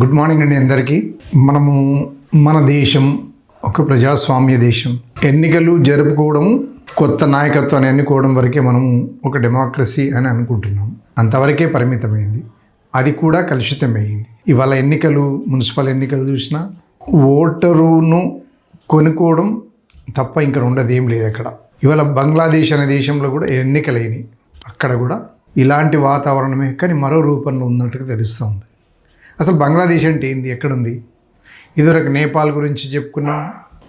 Good morning అండి అందరికీ. మనము మన దేశం ఒక ప్రజాస్వామ్య దేశం. ఎన్నికలు జరుపుకోవడం, కొత్త నాయకత్వాన్ని ఎన్నుకోవడం వరకే మనము ఒక డెమోక్రసీ అని అనుకుంటున్నాం. అంతవరకే పరిమితమైంది. అది కూడా కలుషితమైంది. ఇవాళ ఎన్నికలు, మున్సిపల్ ఎన్నికలు చూసినా ఓటరును కొనుక్కోవడం తప్ప ఇంకా ఉండదు, ఏం లేదు అక్కడ. ఇవాళ బంగ్లాదేశ్ అనే దేశంలో కూడా ఎన్నికలైనవి. అక్కడ కూడా ఇలాంటి వాతావరణమే, కానీ మరో రూపంలో ఉన్నట్టుగా తెలుస్తుంది. అసలు బంగ్లాదేశ్ అంటే ఏంది, ఎక్కడుంది? ఇదివరకు నేపాల్ గురించి చెప్పుకున్నాం,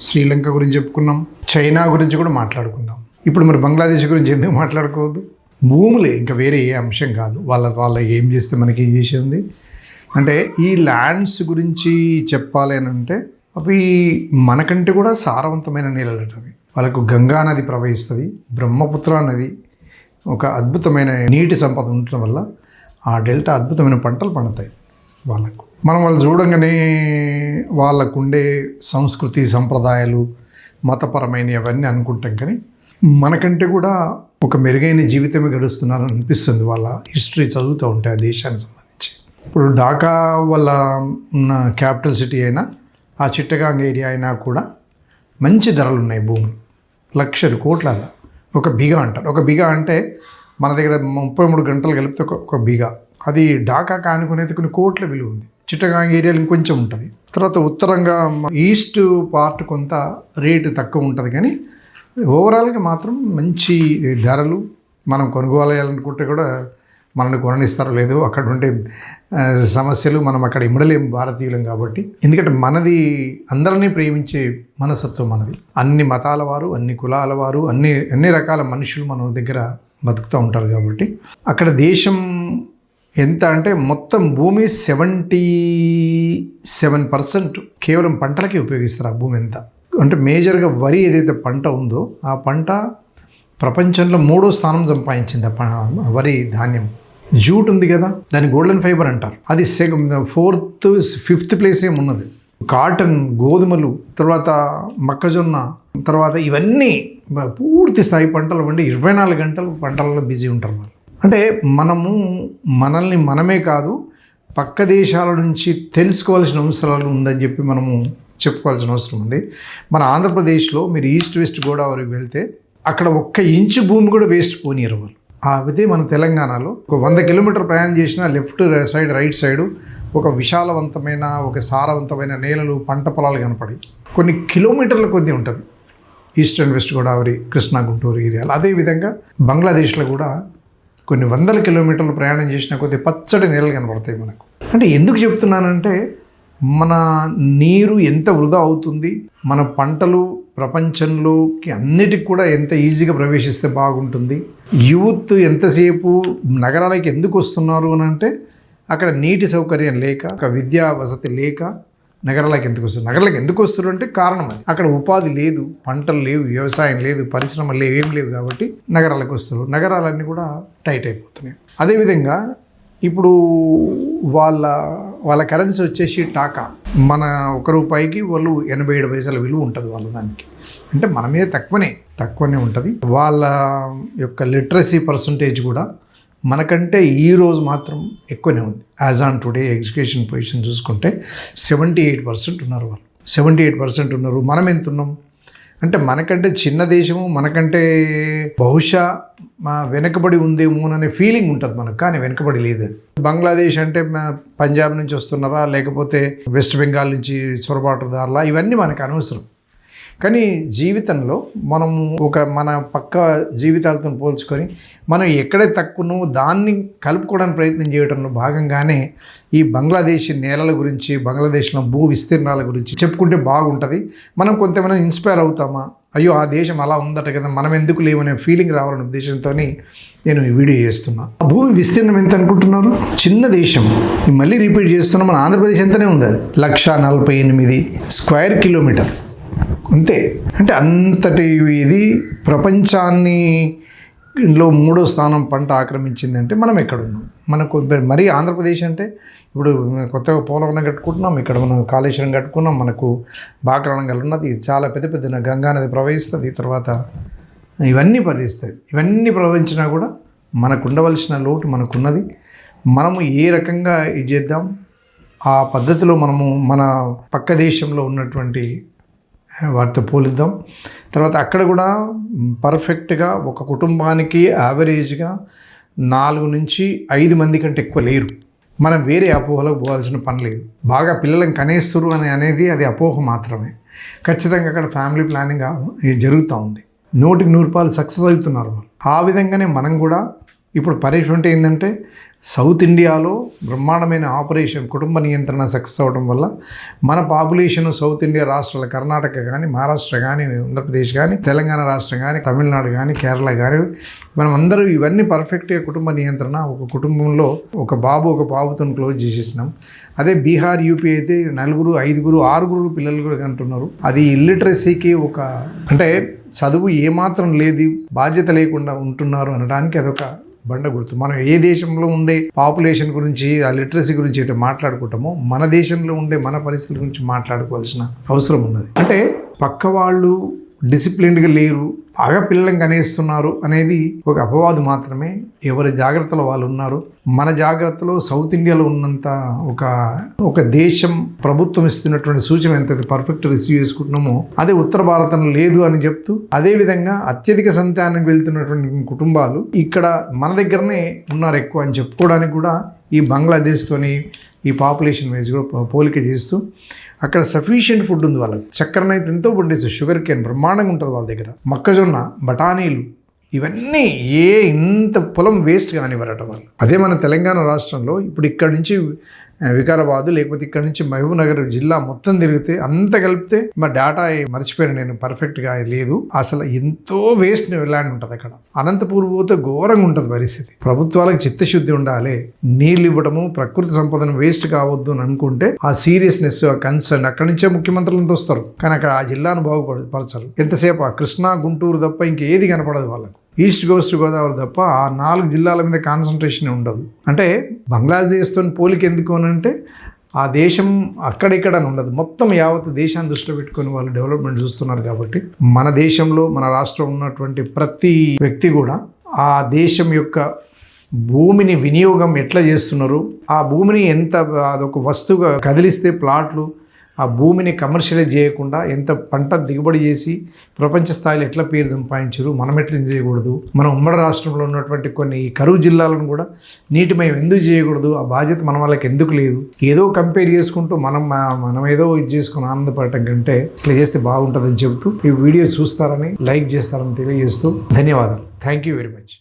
శ్రీలంక గురించి చెప్పుకున్నాం, చైనా గురించి కూడా మాట్లాడుకుందాం. ఇప్పుడు మరి బంగ్లాదేశ్ గురించి ఎందుకు మాట్లాడుకోవద్దు? భూములే, ఇంకా వేరే ఏ అంశం కాదు. వాళ్ళ ఏం చేస్తే మనకి ఏం చేసేది అంటే, ఈ ల్యాండ్స్ గురించి చెప్పాలి అని అంటే అవి మనకంటే కూడా సారవంతమైన నేలలు అవి. వాళ్ళకు గంగా నది ప్రవహిస్తుంది, బ్రహ్మపుత్ర నది ఒక అద్భుతమైన నీటి సంపద ఉండటం వల్ల ఆ డెల్టా అద్భుతమైన పంటలు పండుతాయి వాళ్ళకు. మనం వాళ్ళు చూడంగానే వాళ్ళకుండే సంస్కృతి, సంప్రదాయాలు, మతపరమైనవి అవన్నీ అనుకుంటాం, కానీ మనకంటే కూడా ఒక మెరుగైన జీవితమే గడుస్తున్నారని అనిపిస్తుంది వాళ్ళ హిస్టరీ చదువుతూ ఉంటాయి ఆ దేశానికి సంబంధించి. ఇప్పుడు ఢాకా వాళ్ళ ఉన్న క్యాపిటల్ సిటీ అయినా, ఆ చిట్టగాంగ్ ఏరియా అయినా కూడా మంచి ధరలు ఉన్నాయి. భూములు లక్షలు కోట్లల్లో ఒక బిగా అంటారు. ఒక బిగా అంటే మన దగ్గర 33 గంటలు కలిపితే ఒక బిగా. అది ఢాకా కానుకునేది కొన్ని కోట్ల విలువ ఉంది. చిట్టగాంగ్ ఏరియాలో ఇంకొంచెం ఉంటుంది. తర్వాత ఉత్తరంగా ఈస్ట్ పార్ట్ కొంత రేటు తక్కువ ఉంటుంది, కానీ ఓవరాల్గా మాత్రం మంచి ధరలు. మనం కొనుగోలు చేయాలనుకుంటే కూడా మనల్ని కొననిస్తారో లేదో, అక్కడ ఉండే సమస్యలు మనం అక్కడ ఇమ్మడలేము భారతీయులం కాబట్టి. ఎందుకంటే మనది అందరినీ ప్రేమించే మనసత్వం మనది. అన్ని మతాల వారు, అన్ని కులాల వారు, అన్ని రకాల మనుషులు మన దగ్గర బతుకుతూ ఉంటారు కాబట్టి. అక్కడ దేశం ఎంత అంటే మొత్తం భూమి 77% కేవలం పంటలకి ఉపయోగిస్తారు. ఆ భూమి ఎంత అంటే మేజర్గా వరి ఏదైతే పంట ఉందో ఆ పంట ప్రపంచంలో 3వ స్థానం సంపాదించింది. వరి ధాన్యం. జూట్ ఉంది కదా, దాన్ని గోల్డెన్ ఫైబర్ అంటారు. అది 4th, 5th ప్లేస్ ఏమున్నది. కాటన్, గోధుమలు, తర్వాత మొక్కజొన్న, తర్వాత ఇవన్నీ పూర్తి స్థాయి పంటలు వండి 24 గంటలు పంటలలో బిజీ ఉంటారు వాళ్ళు. అంటే మనల్ని మనమే కాదు, పక్క దేశాల నుంచి తెలుసుకోవాల్సిన అవసరాలు ఉందని చెప్పి మనము చెప్పుకోవాల్సిన అవసరం ఉంది. మన ఆంధ్రప్రదేశ్లో మీరు ఈస్ట్ వెస్ట్ గోదావరికి వెళ్తే అక్కడ 1 ఇంచు భూమి కూడా వేస్ట్ పోనీయరు వాళ్ళు. అయితే మన తెలంగాణలో ఒక 100 కిలోమీటర్ ప్రయాణం చేసినా లెఫ్ట్ సైడ్, రైట్ సైడు ఒక విశాలవంతమైన, ఒక సారవంతమైన నేలలు, పంట పొలాలు కనపడి కొన్ని కిలోమీటర్ల కొద్దీ ఉంటుంది east and west Godavari, Krishna, Guntur ఏరియాలు. అదేవిధంగా బంగ్లాదేశ్లో కూడా కొన్ని 100 కిలోమీటర్లు ప్రయాణం చేసిన కొద్ది పచ్చడి నేలలు కనపడతాయి మనకు. అంటే ఎందుకు చెప్తున్నానంటే, మన నీరు ఎంత వృధా అవుతుంది, మన పంటలు ప్రపంచంలోకి అన్నిటికి కూడా ఎంత ఈజీగా ప్రవేశిస్తే బాగుంటుంది. యూత్ ఎంతసేపు నగరాలకి ఎందుకు వస్తున్నారు అని అంటే, అక్కడ నీటి సౌకర్యం లేక, ఒక విద్యా వసతి లేక నగరాలకు ఎందుకు వస్తారు. నగరాలకు ఎందుకు వస్తారు అంటే కారణం అది. అక్కడ ఉపాధి లేదు, పంటలు లేవు, వ్యవసాయం లేదు, పరిశ్రమలు లేవు, ఏం లేవు కాబట్టి నగరాలకు వస్తారు. నగరాలన్నీ కూడా టైట్ అయిపోతున్నాయి. అదేవిధంగా ఇప్పుడు వాళ్ళ కరెన్సీ వచ్చేసి టాకా. మన 1 రూపాయికి వాళ్ళు 87 పైసల విలువ ఉంటుంది వాళ్ళ దానికి. అంటే మన మీద తక్కువనే ఉంటుంది. వాళ్ళ యొక్క లిటరసీ పర్సంటేజ్ కూడా మనకంటే ఈరోజు మాత్రం ఎక్కువనే ఉంది. As on today education position చూసుకుంటే 78% ఉన్నారు వాళ్ళు. 78% ఉన్నారు. మనం ఎంత ఉన్నాం అంటే మనకంటే చిన్న దేశము, మనకంటే బహుశా వెనకబడి ఉందేమోననే ఫీలింగ్ ఉంటుంది మనకు, కానీ వెనకబడి లేదు. బంగ్లాదేశ్ అంటే పంజాబ్ నుంచి వస్తున్నారా, లేకపోతే వెస్ట్ బెంగాల్ నుంచి చొరబాటుదారులా, ఇవన్నీ మనకు అనవసరం. కానీ జీవితంలో మనము మన పక్క జీవితాలతో పోల్చుకొని మనం ఎక్కడైతే తక్కువనో దాన్ని కలుపుకోవడానికి ప్రయత్నం చేయడంలో భాగంగానే ఈ బంగ్లాదేశ్ నేలల గురించి, బంగ్లాదేశ్లో భూ విస్తీర్ణాల గురించి చెప్పుకుంటే బాగుంటుంది. మనం కొంతమంది ఇన్స్పైర్ అవుతామా, అయ్యో ఆ దేశం అలా ఉందట కదా, మనం ఎందుకు లేవనే ఫీలింగ్ రావాలనే ఉద్దేశంతో నేను ఈ వీడియో చేస్తున్నా. ఆ భూమి విస్తీర్ణం ఎంత అనుకుంటున్నారు? చిన్న దేశం, మళ్ళీ రిపీట్ చేస్తున్నాం, మన ఆంధ్రప్రదేశ్ ఎంతనే ఉంది, అది 148 స్క్వేర్ కిలోమీటర్ అంతే. అంటే అంతటి ఇది ప్రపంచాన్నిలో 3వ స్థానం పంట ఆక్రమించింది అంటే మనం ఎక్కడున్నాం. మనకు మరీ ఆంధ్రప్రదేశ్ అంటే ఇప్పుడు కొత్తగా పోలవరం కట్టుకుంటున్నాం, ఇక్కడ మనం కాళేశ్వరం కట్టుకున్నాం, మనకు బాక్రానంగల్ ఉన్నది, చాలా పెద్ద గంగా నది ప్రవహిస్తుంది, తర్వాత ఇవన్నీ ప్రవహిస్తాయి. ఇవన్నీ ప్రవహించినా కూడా మనకు ఉండవలసిన లోటు మనకున్నది. మనము ఏ రకంగా ఇది చేద్దాం, ఆ పద్ధతిలో మనము మన పక్క దేశంలో ఉన్నటువంటి వాటితో పోలిద్దాం. తర్వాత అక్కడ కూడా పర్ఫెక్ట్గా ఒక కుటుంబానికి యావరేజ్గా 4 నుంచి 5 మంది కంటే ఎక్కువ లేరు. మనం వేరే అపోహలకు పోవాల్సిన పని లేదు. బాగా పిల్లలను కనేస్తురు అనేది అది అపోహ మాత్రమే. ఖచ్చితంగా అక్కడ ఫ్యామిలీ ప్లానింగ్ జరుగుతూ ఉంది. 100% సక్సెస్ అవుతున్నారు వాళ్ళు. ఆ విధంగానే మనం కూడా ఇప్పుడు పనిష్మెంట్ ఏంటంటే సౌత్ ఇండియాలో బ్రహ్మాండమైన ఆపరేషన్ కుటుంబ నియంత్రణ సక్సెస్ అవ్వడం వల్ల మన పాపులేషన్ సౌత్ ఇండియా రాష్ట్రాలు కర్ణాటక కానీ, మహారాష్ట్ర కానీ, ఆంధ్రప్రదేశ్ కానీ, తెలంగాణ రాష్ట్రం కానీ, తమిళనాడు కానీ, కేరళ కానీ, మనం అందరూ ఇవన్నీ పర్ఫెక్ట్గా కుటుంబ నియంత్రణ ఒక కుటుంబంలో ఒక బాబుతో క్లోజ్ చేసేసినాం. అదే బీహార్, యూపీ అయితే 4, 5, 6 పిల్లలు కూడా అంటున్నారు. అది ఇల్లిటరసీకి అంటే చదువు ఏమాత్రం లేదు, బాధ్యత లేకుండా ఉంటున్నారు అనడానికి అదొక బండ గుర్తు. మనం ఏ దేశంలో ఉండే పాపులేషన్ గురించి, ఆ లిటరసీ గురించి అయితే మాట్లాడుకుంటామో మన దేశంలో ఉండే మన పరిస్థితుల గురించి మాట్లాడుకోవాల్సిన అవసరం ఉన్నది. అంటే పక్క వాళ్ళు డిసిప్లిన్డ్గా లేరు, బాగా పిల్లలను కనేస్తున్నారు అనేది ఒక అపవాదు మాత్రమే. ఎవరి జాగ్రత్తలో వాళ్ళు ఉన్నారు. మన జాగ్రత్తలో సౌత్ ఇండియాలో ఉన్నంత ఒక దేశం ప్రభుత్వం ఇస్తున్నటువంటి సూచన ఎంత పర్ఫెక్ట్ రిసీవ్ చేసుకుంటున్నామో అదే ఉత్తర భారతంలో లేదు అని చెప్తూ, అదేవిధంగా అత్యధిక సంతానానికి వెళ్తున్నటువంటి కుటుంబాలు ఇక్కడ మన దగ్గరనే ఉన్నారు ఎక్కువ అని చెప్పుకోవడానికి కూడా ఈ బంగ్లాదేశ్తోని ఈ పాపులేషన్ వైజ్ కూడా పోలిక చేస్తూ అక్కడ సఫిషియెంట్ ఫుడ్ ఉంది వాళ్ళకి. చక్కెరను అయితే ఎంతో పండిస్తారు, షుగర్ కేన్ బ్రహ్మాండంగా ఉంటుంది వాళ్ళ దగ్గర, మొక్కజొన్న, బఠానీలు, ఇవన్నీ ఇంత పొలం వేస్ట్ కానివ్వరట వాళ్ళు. అదే మన తెలంగాణ రాష్ట్రంలో ఇప్పుడు ఇక్కడ నుంచి వికారాబాద్ లేకపోతే ఇక్కడ నుంచి మహబూబ్ నగర్ జిల్లా మొత్తం తిరిగితే అంత కలిపితే మా డేటా మర్చిపోయాను నేను, పర్ఫెక్ట్గా లేదు. అసలు ఎంతో వేస్ట్ ల్యాండ్ ఉంటుంది అక్కడ. అనంతపూర్ పోతే ఘోరంగా ఉంటుంది పరిస్థితి. ప్రభుత్వాలకు చిత్తశుద్ధి ఉండాలి. నీళ్ళు ఇవ్వడము, ప్రకృతి సంపదను వేస్ట్ కావద్దు అని అనుకుంటే ఆ సీరియస్నెస్, ఆ కన్సర్న్ అక్కడి నుంచే ముఖ్యమంత్రులంతా వస్తారు. కానీ అక్కడ ఆ జిల్లాను బాగుపరచరు. ఎంతసేపు ఆ కృష్ణా, గుంటూరు తప్ప ఇంకేది కనపడదు వాళ్ళకు. ఈస్ట్ కోస్ట్ గోదావరి తప్ప ఆ 4 జిల్లాల మీద కాన్సన్ట్రేషన్ ఉండదు. అంటే బంగ్లాదేశ్తో పోలిక ఎందుకు అని అంటే ఆ దేశం అక్కడిక్కడ అని ఉండదు, మొత్తం యావత్ దేశాన్ని దృష్టిలో పెట్టుకొని వాళ్ళు డెవలప్మెంట్ చూస్తున్నారు. కాబట్టి మన దేశంలో, మన రాష్ట్రంలో ఉన్నటువంటి ప్రతి వ్యక్తి కూడా ఆ దేశం యొక్క భూమిని వినియోగం ఎట్లా చేస్తున్నారు, ఆ భూమిని ఎంత అదొక వస్తువుగా కదిలిస్తే ప్లాట్లు, ఆ భూమిని కమర్షియలైజ్ చేయకుండా ఎంత పంట దిగుబడి చేసి ప్రపంచ స్థాయిలో ఎట్లా పేరు సంపాదించారు, మనం ఎట్లా చేయకూడదు, మన ఉమ్మడి రాష్ట్రంలో ఉన్నటువంటి కొన్ని కరువు జిల్లాలను కూడా నీటిమయం ఎందుకు చేయకూడదు, ఆ బాధ్యత మన వాళ్ళకి ఎందుకు లేదు, ఏదో కంపేర్ చేసుకుంటూ మనం ఏదో ఇది చేసుకుని ఆనందపడటం కంటే ఇట్లా చేస్తే బాగుంటుందని చెబుతూ ఈ వీడియో చూస్తారని, లైక్ చేస్తారని తెలియజేస్తూ ధన్యవాదాలు. Thank you very much.